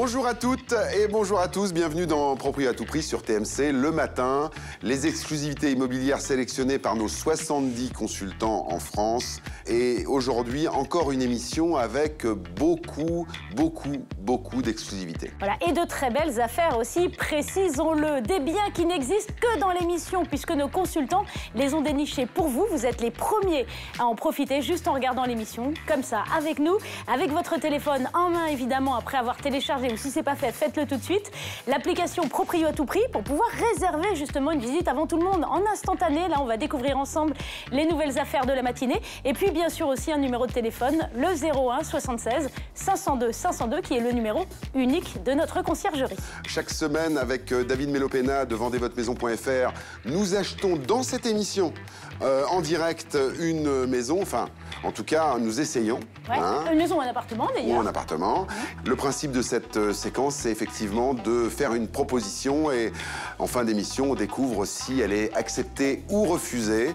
Bonjour à toutes et bonjour à tous, bienvenue dans Proprio à tout prix sur TMC le matin. Les exclusivités immobilières sélectionnées par nos 70 consultants en France. Et aujourd'hui, encore une émission avec beaucoup d'exclusivités. Voilà, et de très belles affaires aussi, précisons-le. Des biens qui n'existent que dans l'émission, puisque nos consultants les ont dénichés pour vous. Vous êtes les premiers à en profiter juste en regardant l'émission, comme ça, avec nous, avec votre téléphone en main, évidemment, après avoir téléchargé, ou si c'est pas fait, faites-le tout de suite. L'application Proprio à tout prix pour pouvoir réserver justement une visite avant tout le monde en instantané. Là, on va découvrir ensemble les nouvelles affaires de la matinée. Et puis, bien sûr, aussi un numéro de téléphone, le 01 76 502 502, qui est le numéro unique de notre conciergerie. Chaque semaine, avec David Melopena de vendezvotemaison.fr, nous achetons dans cette émission en direct une maison, enfin, en tout cas, nous essayons. Ouais, une maison ou un appartement, d'ailleurs. Ou un appartement. Le principe de cette séquence, c'est effectivement de faire une proposition et en fin d'émission, on découvre si elle est acceptée ou refusée.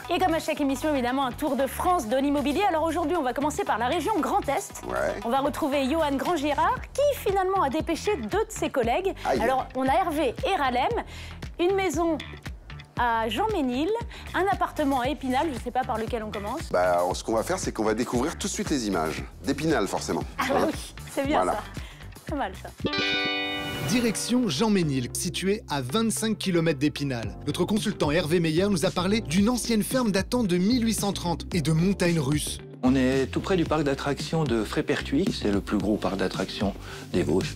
Et comme à chaque émission, évidemment, un tour de France de l'immobilier. Alors aujourd'hui, on va commencer par la région Grand Est. Ouais. On va retrouver Johan Grand-Girard, qui finalement a dépêché 2 de ses collègues. Aïe. Alors, on a Hervé et Ralem, une maison à Jean-Ménil, un appartement à Épinal, je ne sais pas par lequel on commence. Bah, ce qu'on va faire, c'est qu'on va découvrir tout de suite les images. d'Épinal, forcément. Ah bah oui, c'est bien Voilà. ça. C'est mal ça. Direction Jean-Ménil, situé à 25 km d'Épinal. Notre consultant Hervé Meyer nous a parlé d'une ancienne ferme datant de 1830 et de montagnes russes. On est tout près du parc d'attractions de Frépertuis, c'est le plus gros parc d'attractions des Vosges.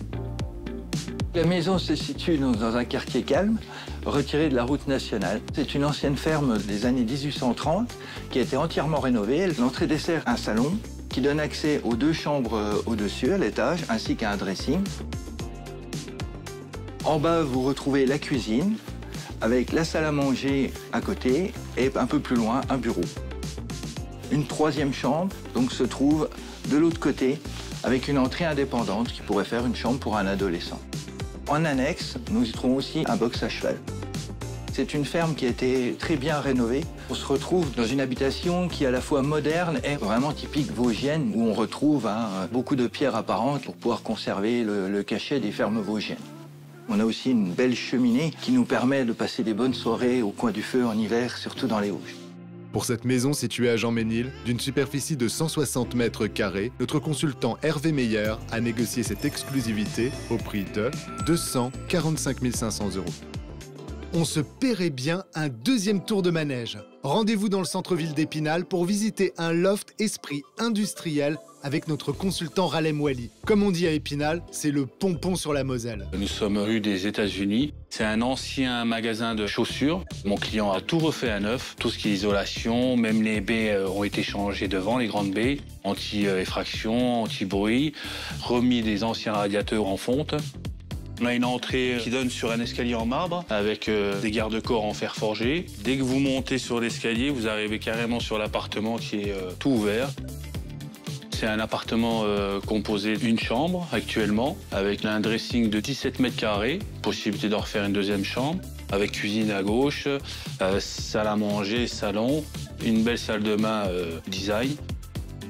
La maison se situe dans un quartier calme, retiré de la route nationale. C'est une ancienne ferme des années 1830 qui a été entièrement rénovée. L'entrée dessert un salon qui donne accès aux 2 chambres au-dessus, à l'étage, ainsi qu'à un dressing. En bas, vous retrouvez la cuisine, avec la salle à manger à côté et un peu plus loin, un bureau. Une 3e chambre donc, se trouve de l'autre côté, avec une entrée indépendante qui pourrait faire une chambre pour un adolescent. En annexe, nous y trouvons aussi un box à cheval. C'est une ferme qui a été très bien rénovée. On se retrouve dans une habitation qui est à la fois moderne et vraiment typique vosgienne, où on retrouve beaucoup de pierres apparentes pour pouvoir conserver le cachet des fermes vosgiennes. On a aussi une belle cheminée qui nous permet de passer des bonnes soirées au coin du feu en hiver, surtout dans les Vosges. Pour cette maison située à Jean-Ménil, d'une superficie de 160 mètres carrés, notre consultant Hervé Meyer a négocié cette exclusivité au prix de 245 500 €. On se paierait bien un 2e tour de manège. Rendez-vous dans le centre-ville d'Épinal pour visiter un loft esprit industriel avec notre consultant Ralem Wali. Comme on dit à Épinal, c'est le pompon sur la Moselle. Nous sommes rue des États-Unis. C'est un ancien magasin de chaussures. Mon client a tout refait à neuf, tout ce qui est isolation, même les baies ont été changées devant, les grandes baies, anti-effraction, anti-bruit, remis des anciens radiateurs en fonte. On a une entrée qui donne sur un escalier en marbre avec des garde-corps en fer forgé. Dès que vous montez sur l'escalier, vous arrivez carrément sur l'appartement qui est tout ouvert. C'est un appartement composé d'une chambre actuellement, avec un dressing de 17 mètres carrés, possibilité d'en refaire une 2e chambre, avec cuisine à gauche, salle à manger, salon, une belle salle de bain design.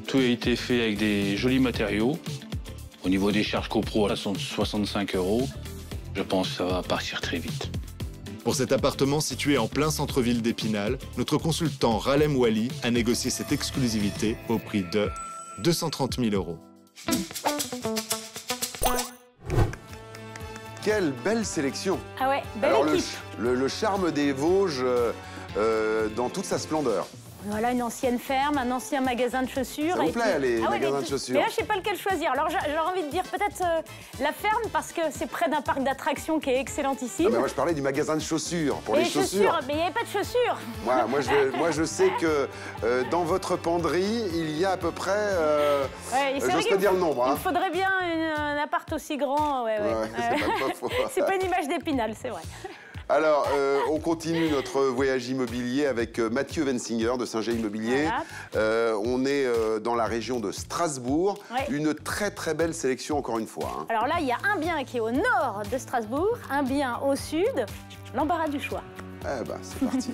Tout a été fait avec des jolis matériaux. Au niveau des charges copro, elles sont de 65 €. Je pense que ça va partir très vite. Pour cet appartement situé en plein centre-ville d'Épinal, notre consultant Ralem Wali a négocié cette exclusivité au prix de 230 000 €. Quelle belle sélection. Ah ouais, belle Alors, équipe. le charme des Vosges dans toute sa splendeur. Voilà, une ancienne ferme, un ancien magasin de chaussures. Ça vous et plaît, puis- les ouais, magasins de chaussures? Mais là, je sais pas lequel choisir. Alors, j'aurais envie de dire peut-être la ferme, parce que c'est près d'un parc d'attractions qui est excellentissime. Ah, mais moi, je parlais du magasin de chaussures. Pour Et les chaussures. mais il n'y avait pas de chaussures. Moi, je sais que dans votre penderie, il y a à peu près... Ouais, et c'est vrai j'ose qu'il pas me dire faut- le nombre. Il Hein. me faudrait bien un appart aussi grand. Ouais. C'est pas faux. C'est pas une image d'Épinal, c'est vrai. Alors, on continue notre voyage immobilier avec Mathieu Wensinger de Singer Immobilier. Voilà. On est dans la région de Strasbourg. Ouais. Une très belle sélection, encore une fois. Hein. Alors là, il y a un bien qui est au nord de Strasbourg, un bien au sud. L'embarras du choix. Eh ben, c'est parti.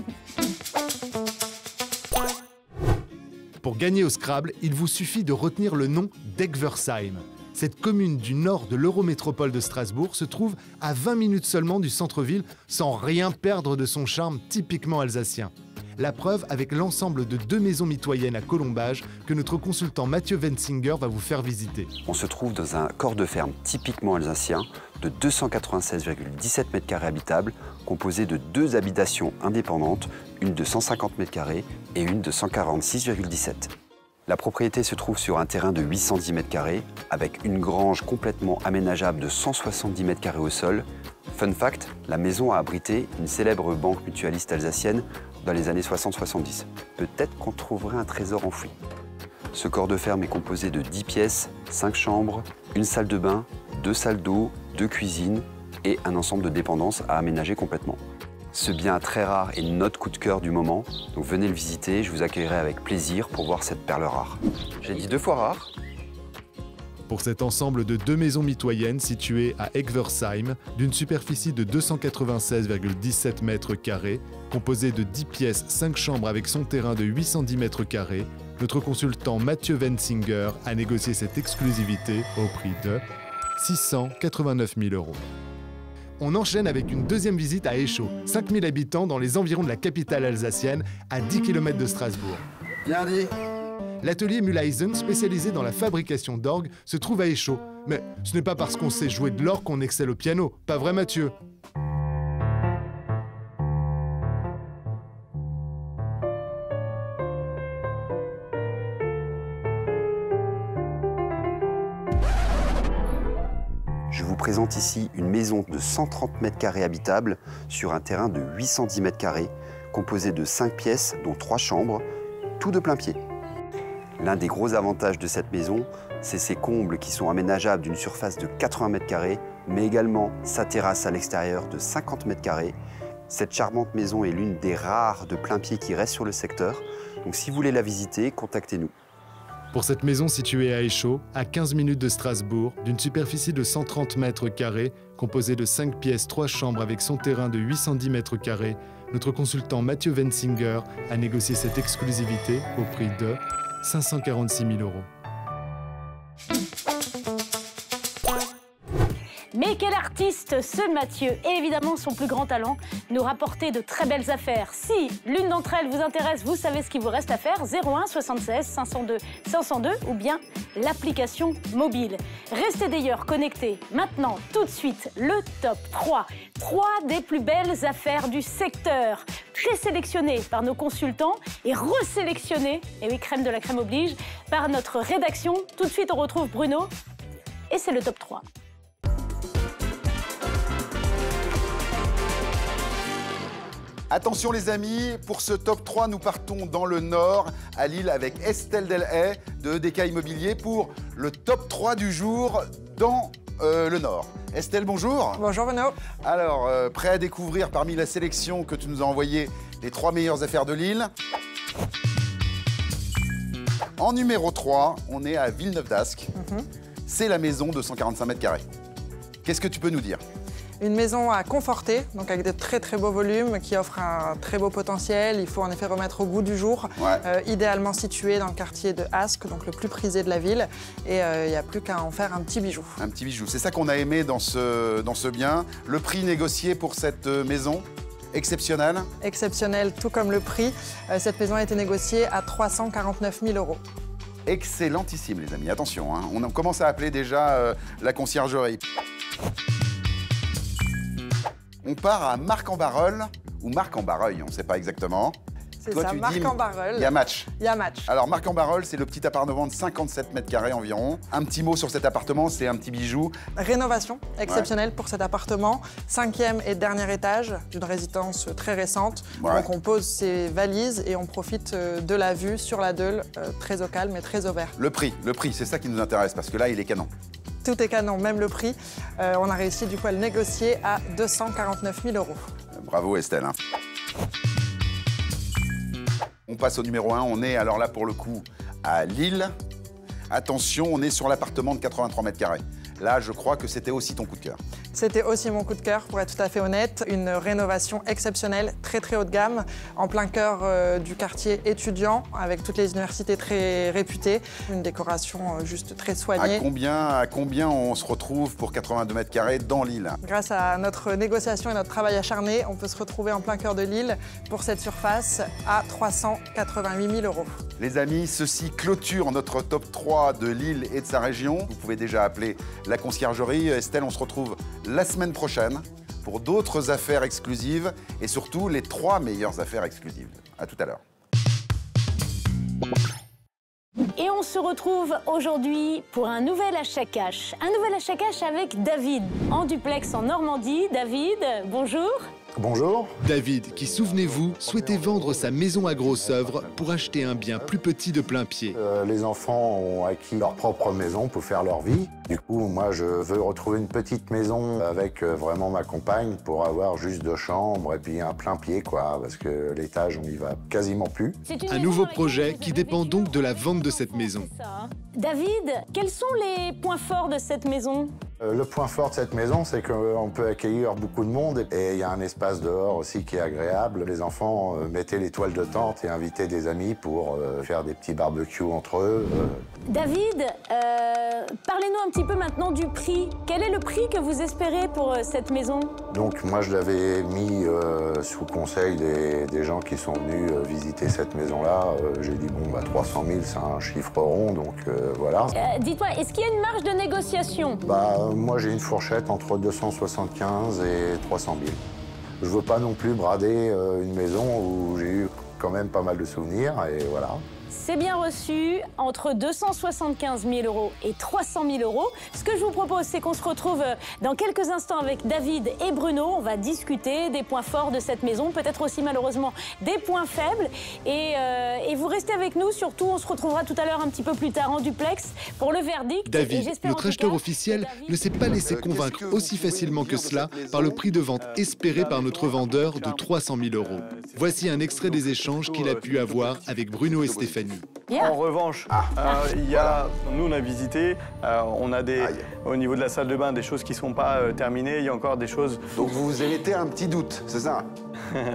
Pour gagner au Scrabble, il vous suffit de retenir le nom d'Egversheim. Cette commune du nord de l'Eurométropole de Strasbourg se trouve à 20 minutes seulement du centre-ville sans rien perdre de son charme typiquement alsacien. La preuve avec l'ensemble de 2 maisons mitoyennes à colombage que notre consultant Mathieu Wensinger va vous faire visiter. On se trouve dans un corps de ferme typiquement alsacien de 296,17 m² habitables, composé de 2 habitations indépendantes, une de 150 m² et une de 146,17 m². La propriété se trouve sur un terrain de 810 m², avec une grange complètement aménageable de 170 m² au sol. Fun fact, la maison a abrité une célèbre banque mutualiste alsacienne dans les années 60-70. Peut-être qu'on trouverait un trésor enfoui. Ce corps de ferme est composé de 10 pièces, 5 chambres, une salle de bain, 2 salles d'eau, 2 cuisines et un ensemble de dépendances à aménager complètement. Ce bien très rare est notre coup de cœur du moment, donc venez le visiter, je vous accueillerai avec plaisir pour voir cette perle rare. J'ai dit 2 fois rare. Pour cet ensemble de 2 maisons mitoyennes situées à Egversheim, d'une superficie de 296,17 m², composée de 10 pièces, 5 chambres avec son terrain de 810 m², notre consultant Mathieu Wensinger a négocié cette exclusivité au prix de 689 000 €. On enchaîne avec une deuxième visite à Échaud, 5000 habitants dans les environs de la capitale alsacienne, à 10 km de Strasbourg. Bien dit. L'atelier Mühlhausen, spécialisé dans la fabrication d'orgues, se trouve à Échaud. Mais ce n'est pas parce qu'on sait jouer de l'orgue qu'on excelle au piano, pas vrai Mathieu? Je vous présente ici une maison de 130 m² habitable sur un terrain de 810 m², composé de 5 pièces, dont 3 chambres, tout de plein pied. L'un des gros avantages de cette maison, c'est ses combles qui sont aménageables d'une surface de 80 m², mais également sa terrasse à l'extérieur de 50 m². Cette charmante maison est l'une des rares de plein pied qui reste sur le secteur. Donc si vous voulez la visiter, contactez-nous. Pour cette maison située à Échaud, à 15 minutes de Strasbourg, d'une superficie de 130 m², composée de 5 pièces, 3 chambres avec son terrain de 810 m², notre consultant Mathieu Wensinger a négocié cette exclusivité au prix de 546 000 €. Mais quel artiste ce Mathieu! Et évidemment, son plus grand talent, nous rapporter de très belles affaires. Si l'une d'entre elles vous intéresse, vous savez ce qu'il vous reste à faire, 01 76 502 502 ou bien l'application mobile. Restez d'ailleurs connectés. Maintenant, tout de suite, le top 3. 3 des plus belles affaires du secteur. Présélectionnées par nos consultants et resélectionnées, et oui, crème de la crème oblige, par notre rédaction. Tout de suite, on retrouve Bruno et c'est le top 3. Attention les amis, pour ce top 3, nous partons dans le Nord, à Lille, avec Estelle Delhaye de EDK Immobilier pour le top 3 du jour dans le Nord. Estelle, bonjour. Bonjour Renaud. Alors, prêt à découvrir parmi la sélection que tu nous as envoyé les 3 meilleures affaires de Lille. En numéro 3, on est à Villeneuve-d'Ascq. C'est la maison de 145 m². Qu'est-ce que tu peux nous dire ? Une maison à conforter, donc avec de très très beaux volumes, qui offre un très beau potentiel. Il faut en effet remettre au goût du jour. Ouais. Idéalement située dans le quartier de Ascq, donc le plus prisé de la ville. Et il n'y a plus qu'à en faire un petit bijou. Un petit bijou, c'est ça qu'on a aimé dans ce bien. Le prix négocié pour cette maison ? Exceptionnel ? Exceptionnel, tout comme le prix. Cette maison a été négociée à 349 000 €. Excellentissime les amis, attention, hein. On commence à appeler déjà la conciergerie. On part à Marc-en-Barœul ou Marc-en-Barreuil, on ne sait pas exactement. C'est ça, Marc-en-Barœul. Il y a match. Il y a match. Alors Marc-en-Barœul, c'est le petit appartement de 57 m² environ. Un petit mot sur cet appartement, c'est un petit bijou. Rénovation exceptionnelle pour cet appartement. 5e et dernier étage d'une résidence très récente. Ouais. Donc on pose ses valises et on profite de la vue sur la Deule, très au calme et très au vert. Le prix, c'est ça qui nous intéresse parce que là, il est canon. Tout est canon, même le prix. On a réussi du coup à le négocier à 249 000 €. Bravo Estelle. Hein. On passe au numéro 1, on est alors là pour le coup à Lille. Attention, on est sur l'appartement de 83 m². Là, je crois que c'était aussi ton coup de cœur. C'était aussi mon coup de cœur, pour être tout à fait honnête. Une rénovation exceptionnelle, très très haut de gamme, en plein cœur du quartier étudiant, avec toutes les universités très réputées. Une décoration juste très soignée. À combien on se retrouve pour 82 mètres carrés dans Lille? Grâce à notre négociation et notre travail acharné, on peut se retrouver en plein cœur de Lille pour cette surface à 388 000 €. Les amis, ceci clôture notre top 3 de Lille et de sa région. Vous pouvez déjà appeler la conciergerie. Estelle, on se retrouve la semaine prochaine pour d'autres affaires exclusives et surtout les 3 meilleures affaires exclusives. À tout à l'heure. Et on se retrouve aujourd'hui pour un nouvel achat cash. Un nouvel achat cash avec David, en duplex en Normandie. David, bonjour. Bonjour. David, qui, souvenez-vous, souhaitait vendre sa maison à grosse œuvre pour acheter un bien plus petit de plein pied. Les enfants ont acquis leur propre maison pour faire leur vie. Du coup, moi, je veux retrouver une petite maison avec vraiment ma compagne pour avoir juste 2 chambres et puis un plein pied, quoi, parce que l'étage, on n'y va quasiment plus. Un nouveau projet qui dépend donc de la vente de cette maison. David, quels sont les points forts de cette maison ? Le point fort de cette maison, c'est qu'on peut accueillir beaucoup de monde et il y a un espace dehors aussi qui est agréable. Les enfants mettaient les toiles de tente et invitaient des amis pour faire des petits barbecues entre eux. David, parlez-nous un petit peu maintenant du prix. Quel est le prix que vous espérez pour cette maison? Donc moi, je l'avais mis sous conseil des gens qui sont venus visiter cette maison-là. J'ai dit, bon, 300 000, c'est un chiffre rond, donc voilà. Dites-moi, est-ce qu'il y a une marge de négociation? Moi, j'ai une fourchette entre 275 et 300 000. Je veux pas non plus brader une maison où j'ai eu quand même pas mal de souvenirs, et voilà. C'est bien reçu, entre 275 000 € et 300 000 €. Ce que je vous propose, c'est qu'on se retrouve dans quelques instants avec David et Bruno. On va discuter des points forts de cette maison, peut-être aussi malheureusement des points faibles. Et vous restez avec nous, surtout on se retrouvera tout à l'heure un petit peu plus tard en duplex pour le verdict. David, notre acheteur officiel, ne s'est pas laissé convaincre aussi facilement que cela par le prix de vente espéré par notre vendeur de 300 000 €. Voici un extrait des échanges qu'il a pu avoir avec Bruno et Stéphanie. En revanche, nous on a visité, on a au niveau de la salle de bain des choses qui ne sont pas terminées, il y a encore des choses... Donc vous émettez un petit doute, c'est ça?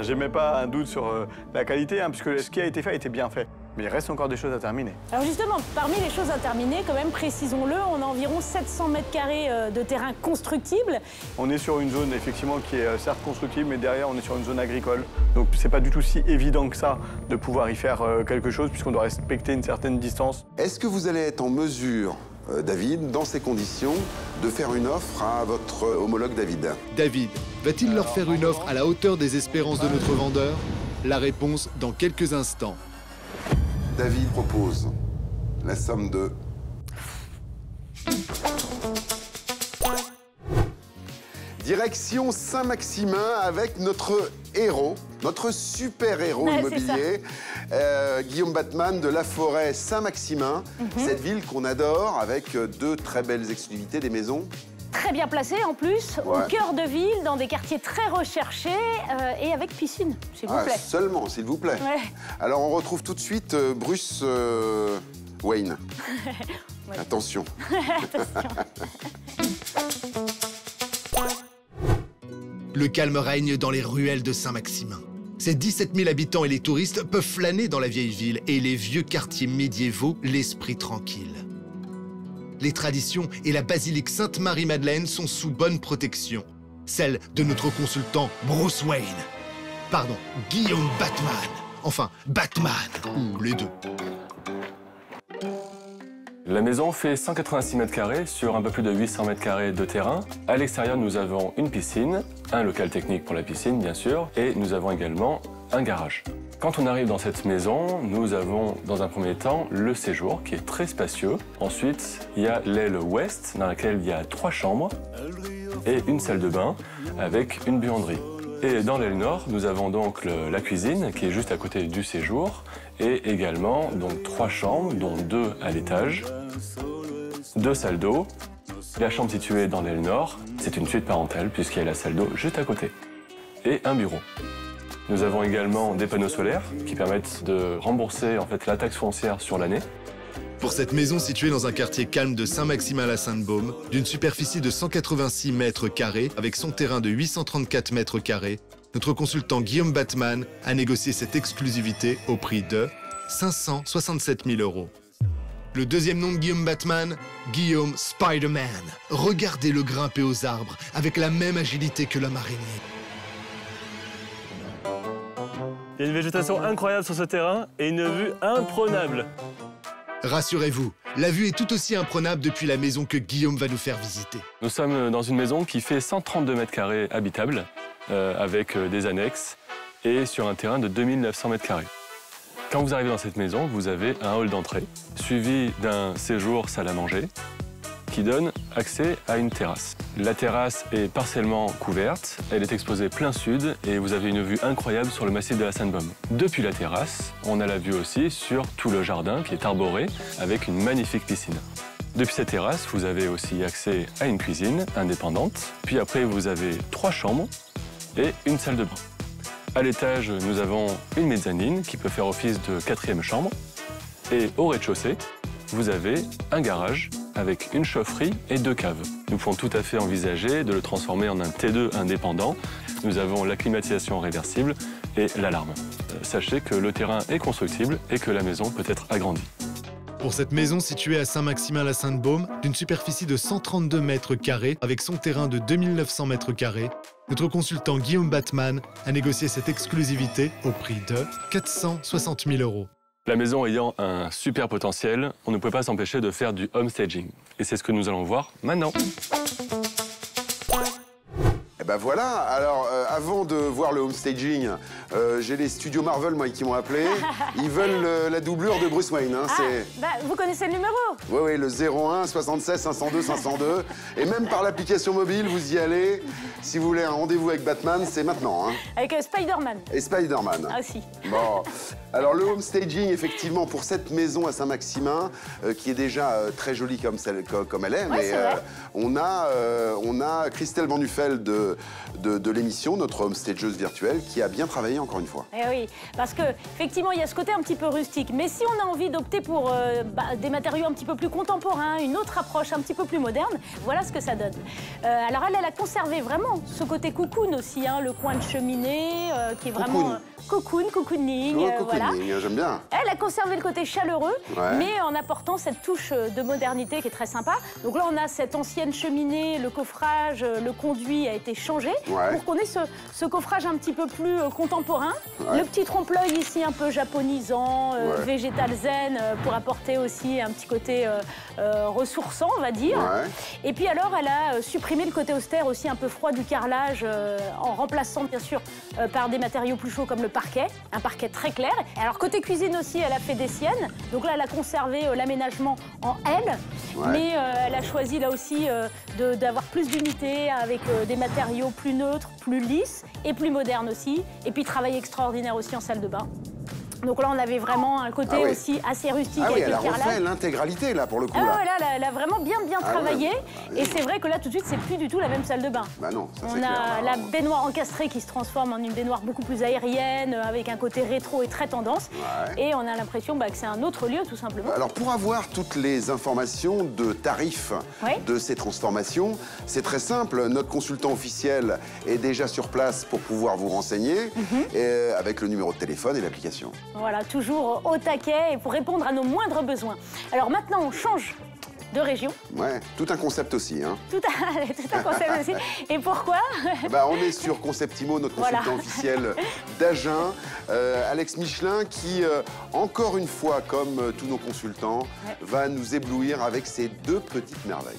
J'émets pas un doute sur la qualité, puisque ce qui a été fait a été bien fait. Mais il reste encore des choses à terminer. Alors justement, parmi les choses à terminer, quand même, précisons-le, on a environ 700 mètres carrés de terrain constructible. On est sur une zone, effectivement, qui est certes constructible, mais derrière, on est sur une zone agricole. Donc c'est pas du tout si évident que ça de pouvoir y faire quelque chose, puisqu'on doit respecter une certaine distance. Est-ce que vous allez être en mesure, David, dans ces conditions, de faire une offre à votre homologue David? David, va-t-il leur faire une offre à la hauteur des espérances de notre vendeur? La réponse dans quelques instants. David propose la somme de... Direction Saint-Maximin avec notre héros, notre super-héros immobilier, Guillaume Batman de La Forêt Saint-Maximin. Cette ville qu'on adore avec 2 très belles exclusivités, des maisons. Très bien placé en plus, au cœur de ville, dans des quartiers très recherchés et avec piscine, s'il vous plaît. Seulement, s'il vous plaît. Ouais. Alors on retrouve tout de suite Bruce Wayne. Ouais. Attention. Attention. Le calme règne dans les ruelles de Saint-Maximin. Ses 17 000 habitants et les touristes peuvent flâner dans la vieille ville et les vieux quartiers médiévaux, l'esprit tranquille. Les traditions et la basilique Sainte-Marie-Madeleine sont sous bonne protection. Celle de notre consultant Bruce Wayne. Pardon, Guillaume Batman. Enfin, Batman, ou les deux. La maison fait 186 mètres carrés sur un peu plus de 800 mètres carrés de terrain. À l'extérieur, nous avons une piscine, un local technique pour la piscine, bien sûr, et nous avons également un garage. Quand on arrive dans cette maison, nous avons dans un premier temps le séjour qui est très spacieux. Ensuite, il y a l'aile ouest dans laquelle il y a 3 chambres et une salle de bain avec une buanderie. Et dans l'aile nord, nous avons donc la cuisine qui est juste à côté du séjour et également donc 3 chambres, dont 2 à l'étage, 2 salles d'eau. La chambre située dans l'aile nord, c'est une suite parentale puisqu'il y a la salle d'eau juste à côté et un bureau. Nous avons également des panneaux solaires qui permettent de rembourser en fait la taxe foncière sur l'année. Pour cette maison située dans un quartier calme de Saint-Maximin-la-Sainte-Baume, d'une superficie de 186 mètres carrés, avec son terrain de 834 mètres carrés, notre consultant Guillaume Batman a négocié cette exclusivité au prix de 567 000 €. Le deuxième nom de Guillaume Batman, Guillaume Spider-Man. Regardez-le grimper aux arbres avec la même agilité que l'homme araignée. Il y a une végétation incroyable sur ce terrain et une vue imprenable. Rassurez-vous, la vue est tout aussi imprenable depuis la maison que Guillaume va nous faire visiter. Nous sommes dans une maison qui fait 132 mètres carrés habitables, avec des annexes, et sur un terrain de 2900 mètres carrés. Quand vous arrivez dans cette maison, vous avez un hall d'entrée, suivi d'un séjour salle à manger, qui donne accès à une terrasse. La terrasse est partiellement couverte, elle est exposée plein sud et vous avez une vue incroyable sur le massif de la Sainte-Baume. Depuis la terrasse, on a la vue aussi sur tout le jardin qui est arboré avec une magnifique piscine. Depuis cette terrasse, vous avez aussi accès à une cuisine indépendante, puis après vous avez 3 chambres et une salle de bain. À l'étage, nous avons une mezzanine qui peut faire office de 4e chambre et au rez-de-chaussée, vous avez un garage avec une chaufferie et 2 caves. Nous pouvons tout à fait envisager de le transformer en un T2 indépendant. Nous avons la climatisation réversible et l'alarme. Sachez que le terrain est constructible et que la maison peut être agrandie. Pour cette maison située à Saint-Maximin-la-Sainte-Baume, d'une superficie de 132 mètres carrés, avec son terrain de 2900 mètres carrés, notre consultant Guillaume Batman a négocié cette exclusivité au prix de 460 000 €. La maison ayant un super potentiel, on ne peut pas s'empêcher de faire du homestaging. Et c'est ce que nous allons voir maintenant. Et ben voilà, alors avant de voir le homestaging, j'ai les studios Marvel moi, qui m'ont appelé. Ils veulent la doublure de Bruce Wayne. Hein, vous connaissez le numéro? Oui, oui, le 01 76 502 502. Et même par l'application mobile, vous y allez. Si vous voulez un rendez-vous avec Batman, c'est maintenant. Hein. Avec Spider-Man. Et Spider-Man. Ah si. Bon, alors le homestaging, effectivement, pour cette maison à Saint-Maximin, qui est déjà très jolie comme elle est, mais on a Christelle Van Nuffel de l'émission, notre homestageuse virtuelle, qui a bien travaillé encore une fois. Eh oui, parce que effectivement, il y a ce côté un petit peu rustique. Mais si on a envie d'opter pour des matériaux un petit peu plus contemporains, une autre approche un petit peu plus moderne, voilà ce que ça donne. Alors elle a conservé vraiment ce côté cocoon aussi, hein, le coin de cheminée, qui est vraiment cocooning, voilà. J'aime bien. Elle a conservé le côté chaleureux, mais en apportant cette touche de modernité qui est très sympa. Donc là, on a cette ancienne cheminée, le coffrage, le conduit a été changé pour qu'on ait ce coffrage un petit peu plus contemporain. Le petit trompe-l'œil ici un peu japonisant, végétal zen, pour apporter aussi un petit côté ressourçant, on va dire. Et puis alors, elle a supprimé le côté austère aussi un peu froid du carrelage en remplaçant bien sûr par des matériaux plus chauds comme le parquet, un parquet très clair. Et alors côté cuisine aussi, elle a fait des siennes. Donc là, elle a conservé l'aménagement en L, mais elle a choisi là aussi d'avoir plus d'unité avec des matériaux plus neutres, plus lisses et plus modernes aussi. Et puis travail extraordinaire aussi en salle de bain. Donc là, on avait vraiment un côté aussi assez rustique avec le carrelage. Elle a refait l'intégralité, là, pour le coup. Elle a vraiment bien travaillé. Et c'est vrai que là, tout de suite, c'est plus du tout la même salle de bain. Bah non, ça c'est clair. On a la non. baignoire encastrée qui se transforme en une baignoire beaucoup plus aérienne, avec un côté rétro et très tendance. Et on a l'impression que c'est un autre lieu, tout simplement. Alors, pour avoir toutes les informations de tarifs de ces transformations, c'est très simple. Notre consultant officiel est déjà sur place pour pouvoir vous renseigner, avec le numéro de téléphone et l'application. Voilà, toujours au taquet et pour répondre à nos moindres besoins. Alors maintenant, on change de région. Ouais, tout un concept aussi. Hein. Tout un concept aussi. Et pourquoi? On est sur Conceptimo, notre consultant officiel d'Agen. Alex Michelin qui, encore une fois, comme tous nos consultants, va nous éblouir avec ses 2 petites merveilles.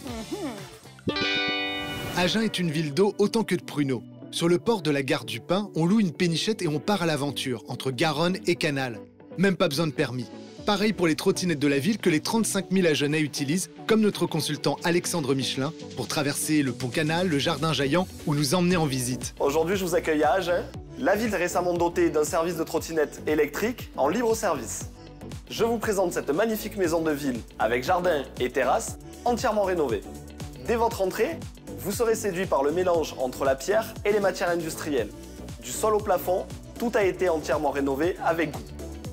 Agen est une ville d'eau autant que de pruneaux. Sur le port de la gare du Pin, on loue une pénichette et on part à l'aventure, entre Garonne et Canal. Même pas besoin de permis. Pareil pour les trottinettes de la ville que les 35 000 Agenais utilisent, comme notre consultant Alexandre Michelin, pour traverser le pont Canal, le jardin Jaillant ou nous emmener en visite. Aujourd'hui, je vous accueille à Agen. La ville est récemment dotée d'un service de trottinettes électriques en libre service. Je vous présente cette magnifique maison de ville avec jardin et terrasse entièrement rénovée. Dès votre entrée, vous serez séduit par le mélange entre la pierre et les matières industrielles. Du sol au plafond, tout a été entièrement rénové avec goût.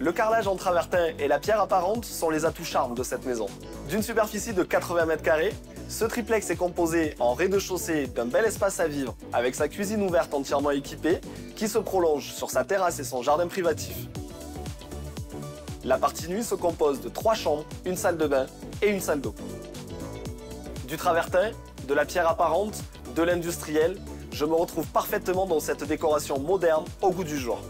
Le carrelage en travertin et la pierre apparente sont les atouts charmes de cette maison. D'une superficie de 80 mètres carrés, ce triplex est composé en rez-de-chaussée d'un bel espace à vivre avec sa cuisine ouverte entièrement équipée qui se prolonge sur sa terrasse et son jardin privatif. La partie nuit se compose de 3 chambres, une salle de bain et une salle d'eau. Du travertin, de la pierre apparente, de l'industriel, je me retrouve parfaitement dans cette décoration moderne au goût du jour.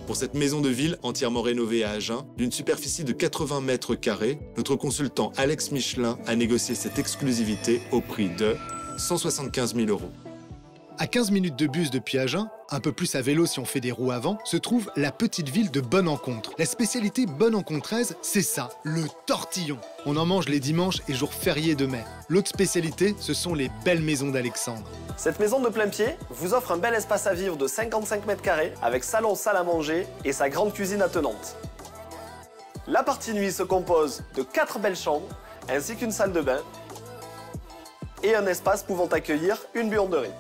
Pour cette maison de ville entièrement rénovée à Agen, d'une superficie de 80 mètres carrés, notre consultant Alex Michelin a négocié cette exclusivité au prix de 175 000 €. À 15 minutes de bus depuis Agen, un peu plus à vélo si on fait des roues avant, se trouve la petite ville de Bonne-en-Contre. La spécialité bonne-en-contraise, c'est ça, le tortillon. On en mange les dimanches et jours fériés de mai. L'autre spécialité, ce sont les belles maisons d'Alexandre. Cette maison de plein pied vous offre un bel espace à vivre de 55 mètres carrés avec salon, salle à manger et sa grande cuisine attenante. La partie nuit se compose de 4 belles chambres ainsi qu'une salle de bain et un espace pouvant accueillir une buanderie.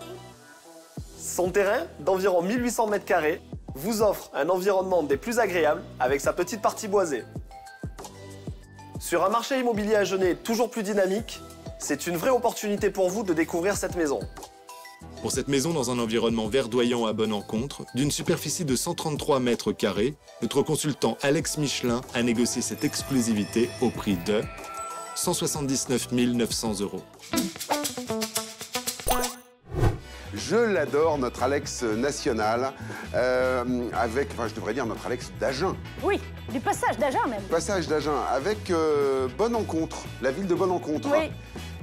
Son terrain, d'environ 1800 mètres carrés, vous offre un environnement des plus agréables avec sa petite partie boisée. Sur un marché immobilier agenais toujours plus dynamique, c'est une vraie opportunité pour vous de découvrir cette maison. Pour cette maison dans un environnement verdoyant à Bonne-en-Contre, d'une superficie de 133 mètres carrés, notre consultant Alex Michelin a négocié cette exclusivité au prix de 179 900 €. Je l'adore, notre Alex national, je devrais dire notre Alex d'Agen. Oui, du passage d'Agen même. Passage d'Agen, avec Bonne-en-Contre, la ville de Bonne-en-Contre. Oui.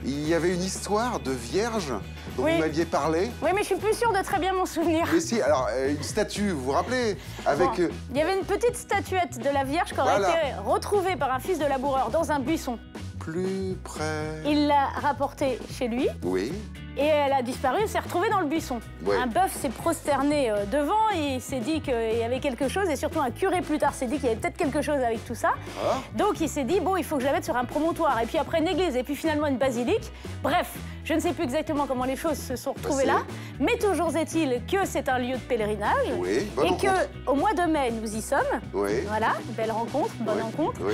Il y avait une histoire de vierge dont Oui. vous m'aviez parlé. Oui, mais je suis plus sûre de très bien m'en souvenir. Mais si, alors, une statue, vous vous rappelez avec, Bon, il y avait une petite statuette de la Vierge qui aurait été retrouvée par un fils de laboureur dans un buisson. Plus près... Il l'a rapportée chez lui. Oui. Et elle a disparu, elle s'est retrouvée dans le buisson. Ouais. Un bœuf s'est prosterné devant et il s'est dit qu'il y avait quelque chose. Et surtout, un curé plus tard s'est dit qu'il y avait peut-être quelque chose avec tout ça. Ah. Donc il s'est dit, bon, il faut que je la mette sur un promontoire. Et puis après une église, et puis finalement une basilique. Bref, je ne sais plus exactement comment les choses se sont retrouvées là. Mais toujours est-il que c'est un lieu de pèlerinage. Oui, bonne et rencontre. qu'au mois de mai, nous y sommes. Oui. Voilà, belle rencontre, bonne rencontre. Oui.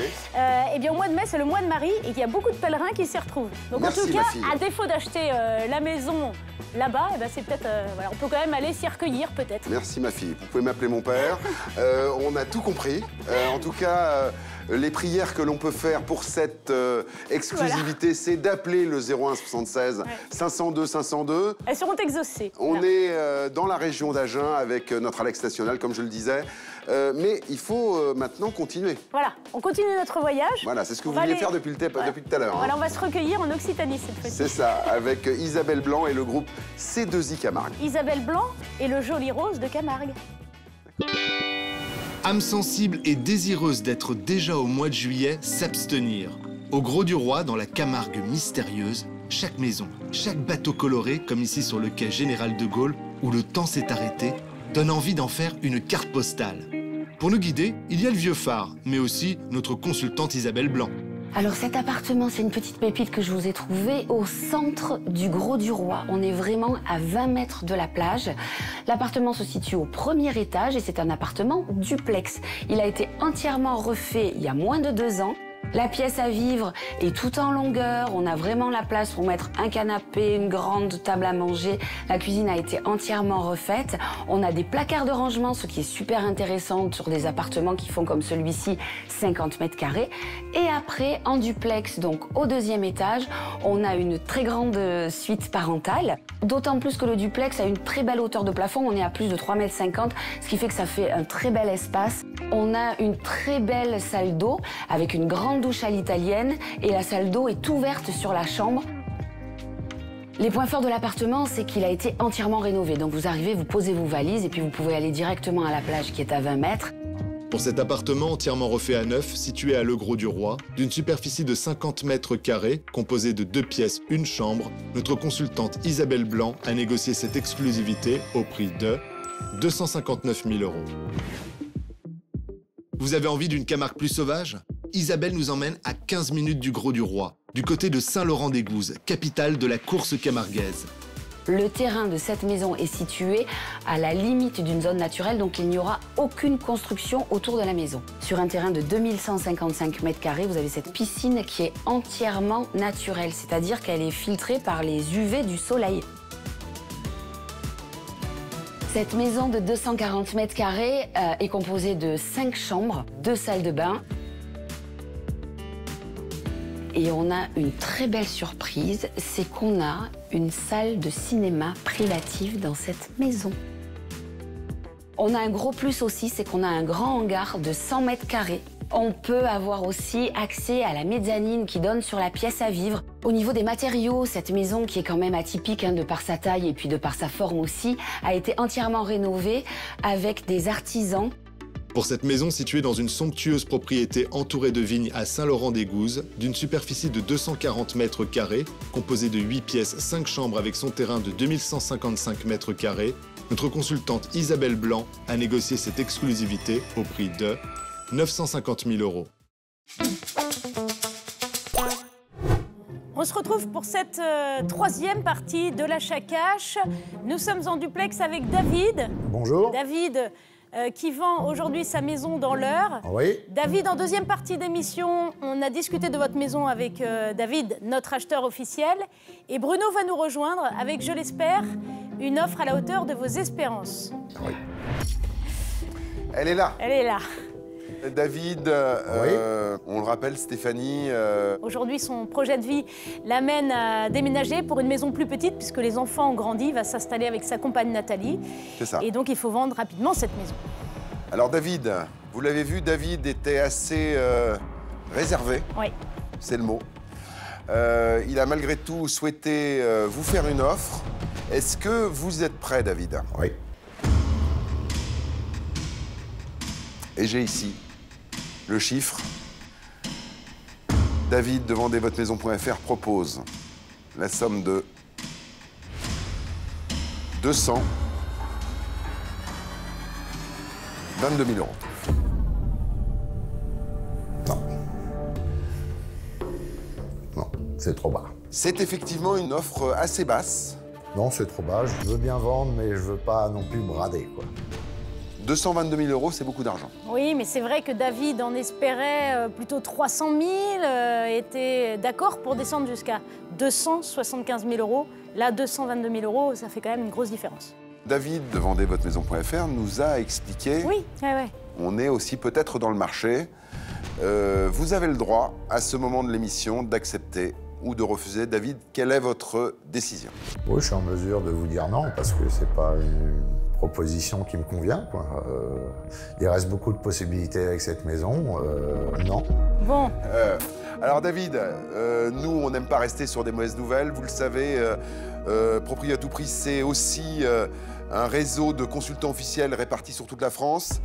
Et bien au mois de mai, c'est le mois de Marie et qu'il y a beaucoup de pèlerins qui s'y retrouvent. Donc Merci, en tout ma cas, fille. à défaut d'acheter la maison là-bas, eh ben, c'est peut-être, voilà, on peut quand même aller s'y recueillir peut-être. Merci ma fille, vous pouvez m'appeler mon père. On a tout compris. En tout cas, les prières que l'on peut faire pour cette exclusivité, c'est d'appeler le 01 76 502 502. Elles seront exaucées. On est dans la région d'Agen avec notre Alex national, comme je le disais. Mais il faut maintenant continuer. Voilà, on continue notre voyage. Voilà, c'est ce que On vous va vouliez aller- faire depuis tout à l'heure. Voilà, on va se recueillir en Occitanie cette fois-ci. C'est ça, avec Isabelle Blanc et le groupe C2I Camargue. Isabelle Blanc et le joli rose de Camargue. Âme sensible et désireuse d'être déjà au mois de juillet, s'abstenir. Au Gros du Roi, dans la Camargue mystérieuse, chaque maison, chaque bateau coloré, comme ici sur le quai Général de Gaulle, où le temps s'est arrêté, donne envie d'en faire une carte postale. Pour nous guider, il y a le vieux phare, mais aussi notre consultante Isabelle Blanc. Alors cet appartement, c'est une petite pépite que je vous ai trouvée au centre du Gros du Roi. On est vraiment à 20 mètres de la plage. L'appartement se situe au premier étage et c'est un appartement duplex. Il a été entièrement refait il y a moins de 2 ans. La pièce à vivre est tout en longueur. On a vraiment la place pour mettre un canapé, une grande table à manger. La cuisine a été entièrement refaite. On a des placards de rangement, ce qui est super intéressant sur des appartements qui font comme celui-ci 50 mètres carrés. Et après, en duplex, donc au 2e étage, on a une très grande suite parentale. D'autant plus que le duplex a une très belle hauteur de plafond. On est à plus de 3,50 m, ce qui fait que ça fait un très bel espace. On a une très belle salle d'eau avec une grande douche à l'italienne et la salle d'eau est ouverte sur la chambre. Les points forts de l'appartement, c'est qu'il a été entièrement rénové. Donc vous arrivez, vous posez vos valises et puis vous pouvez aller directement à la plage qui est à 20 mètres. Pour cet appartement entièrement refait à neuf, situé à Le Gros du Roi, d'une superficie de 50 mètres carrés, composé de 2 pièces, une chambre, notre consultante Isabelle Blanc a négocié cette exclusivité au prix de 259 000 €. Vous avez envie d'une Camargue plus sauvage ? Isabelle nous emmène à 15 minutes du Gros du Roi, du côté de Saint-Laurent-des-Gouzes, capitale de la course camarguaise. Le terrain de cette maison est situé à la limite d'une zone naturelle, donc il n'y aura aucune construction autour de la maison. Sur un terrain de 2155 m², vous avez cette piscine qui est entièrement naturelle, c'est-à-dire qu'elle est filtrée par les UV du soleil. Cette maison de 240 m² est composée de 5 chambres, 2 salles de bain. Et on a une très belle surprise, c'est qu'on a une salle de cinéma privative dans cette maison. On a un gros plus aussi, c'est qu'on a un grand hangar de 100 m². On peut avoir aussi accès à la mezzanine qui donne sur la pièce à vivre. Au niveau des matériaux, cette maison, qui est quand même atypique de par sa taille et puis de par sa forme aussi, a été entièrement rénovée avec des artisans. Pour cette maison située dans une somptueuse propriété entourée de vignes à Saint-Laurent-des-Gouzes, d'une superficie de 240 m², composée de 8 pièces, 5 chambres avec son terrain de 2155 m², notre consultante Isabelle Blanc a négocié cette exclusivité au prix de 950 000 €. On se retrouve pour cette troisième partie de l'achat cash. Nous sommes en duplex avec David. Bonjour. David qui vend aujourd'hui sa maison dans l'Eure. Oui. David, en deuxième partie d'émission, on a discuté de votre maison avec David, notre acheteur officiel. Et Bruno va nous rejoindre avec, je l'espère, une offre à la hauteur de vos espérances. Oui. Elle est là. Elle est là. David, on le rappelle, Stéphanie... Aujourd'hui, son projet de vie l'amène à déménager pour une maison plus petite, puisque les enfants ont grandi, il va s'installer avec sa compagne Nathalie. C'est ça. Et donc, il faut vendre rapidement cette maison. Alors David, vous l'avez vu, David était assez réservé. Oui. C'est le mot. Il a malgré tout souhaité vous faire une offre. Est-ce que vous êtes prêt, David? Oui. Et j'ai ici le chiffre. David de vendezvotemaison.fr propose la somme de 222 000 €. Non. Non, c'est trop bas. C'est effectivement une offre assez basse. Non, c'est trop bas. Je veux bien vendre, mais je veux pas non plus brader, quoi. 222 000 €, c'est beaucoup d'argent. Oui, mais c'est vrai que David en espérait plutôt 300 000, était d'accord pour descendre jusqu'à 275 000 €. Là, 222 000 €, ça fait quand même une grosse différence. David de vendezvotemaison.fr nous a expliqué... Oui, ouais. On est aussi peut-être dans le marché. Vous avez le droit, à ce moment de l'émission, d'accepter ou de refuser. David, quelle est votre décision? Oui, je suis en mesure de vous dire non, parce que c'est pas une proposition qui me convient, quoi. Il reste beaucoup de possibilités avec cette maison. Non. Bon. Alors David, nous, on n'aime pas rester sur des mauvaises nouvelles. Vous le savez, Propriété à tout prix, c'est aussi un réseau de consultants officiels répartis sur toute la France.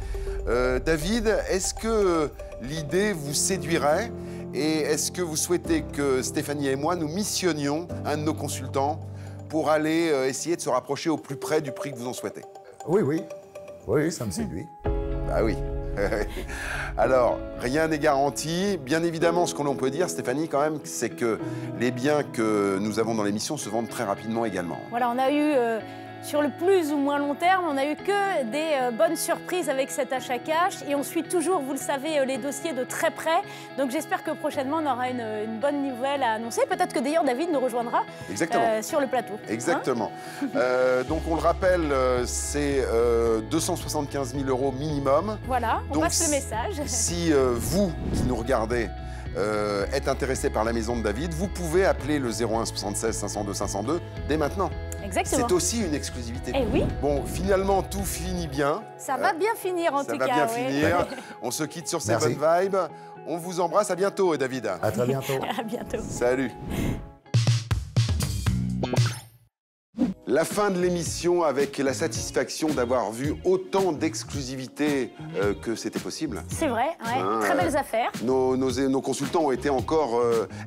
David, est-ce que l'idée vous séduirait? Et est-ce que vous souhaitez que Stéphanie et moi, nous missionnions un de nos consultants pour aller essayer de se rapprocher au plus près du prix que vous en souhaitez? Oui, oui. Oui, ça me séduit. Bah oui. Alors, rien n'est garanti. Bien évidemment, ce qu'on peut dire, Stéphanie, quand même, c'est que les biens que nous avons dans l'émission se vendent très rapidement également. Voilà, on a eu... Sur le plus ou moins long terme, on n'a eu que des bonnes surprises avec cet achat cash et on suit toujours, vous le savez, les dossiers de très près. Donc j'espère que prochainement, on aura une bonne nouvelle à annoncer. Peut-être que d'ailleurs, David nous rejoindra sur le plateau. Exactement. Donc on le rappelle, c'est 275 000 € minimum. Voilà, on donc, passe le message. Si vous qui nous regardez êtes intéressé par la maison de David, vous pouvez appeler le 01 76 502 502 dès maintenant. Exactement. C'est aussi une exclusivité. Eh oui. Bon, finalement, tout finit bien. Ça va bien finir, en tout cas. Ça va bien finir. On se quitte sur ces bonnes vibes. On vous embrasse. À bientôt, David. À très bientôt. À bientôt. Salut. La fin de l'émission avec la satisfaction d'avoir vu autant d'exclusivité que c'était possible. C'est vrai, ouais. Très belles affaires. Nos consultants ont été encore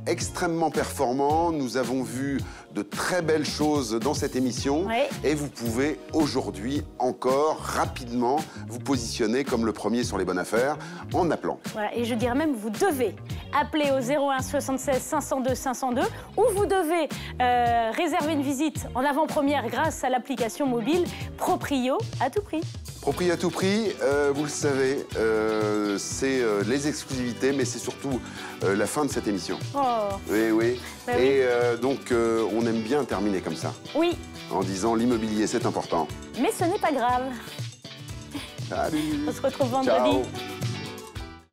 extrêmement performants. Nous avons vu de très belles choses dans cette émission. Ouais. Et vous pouvez aujourd'hui encore rapidement vous positionner comme le premier sur les bonnes affaires en appelant. Voilà, et je dirais même, vous devez appeler au 01 76 502 502 ou vous devez réserver une visite en avant-première lumière grâce à l'application mobile Proprio à tout prix. Proprio à tout prix, vous le savez, c'est les exclusivités, mais c'est surtout la fin de cette émission. Oh. Oui, oui. Bah et donc, on aime bien terminer comme ça. Oui. En disant l'immobilier, c'est important. Mais ce n'est pas grave. Salut. On se retrouve vendredi. Ciao.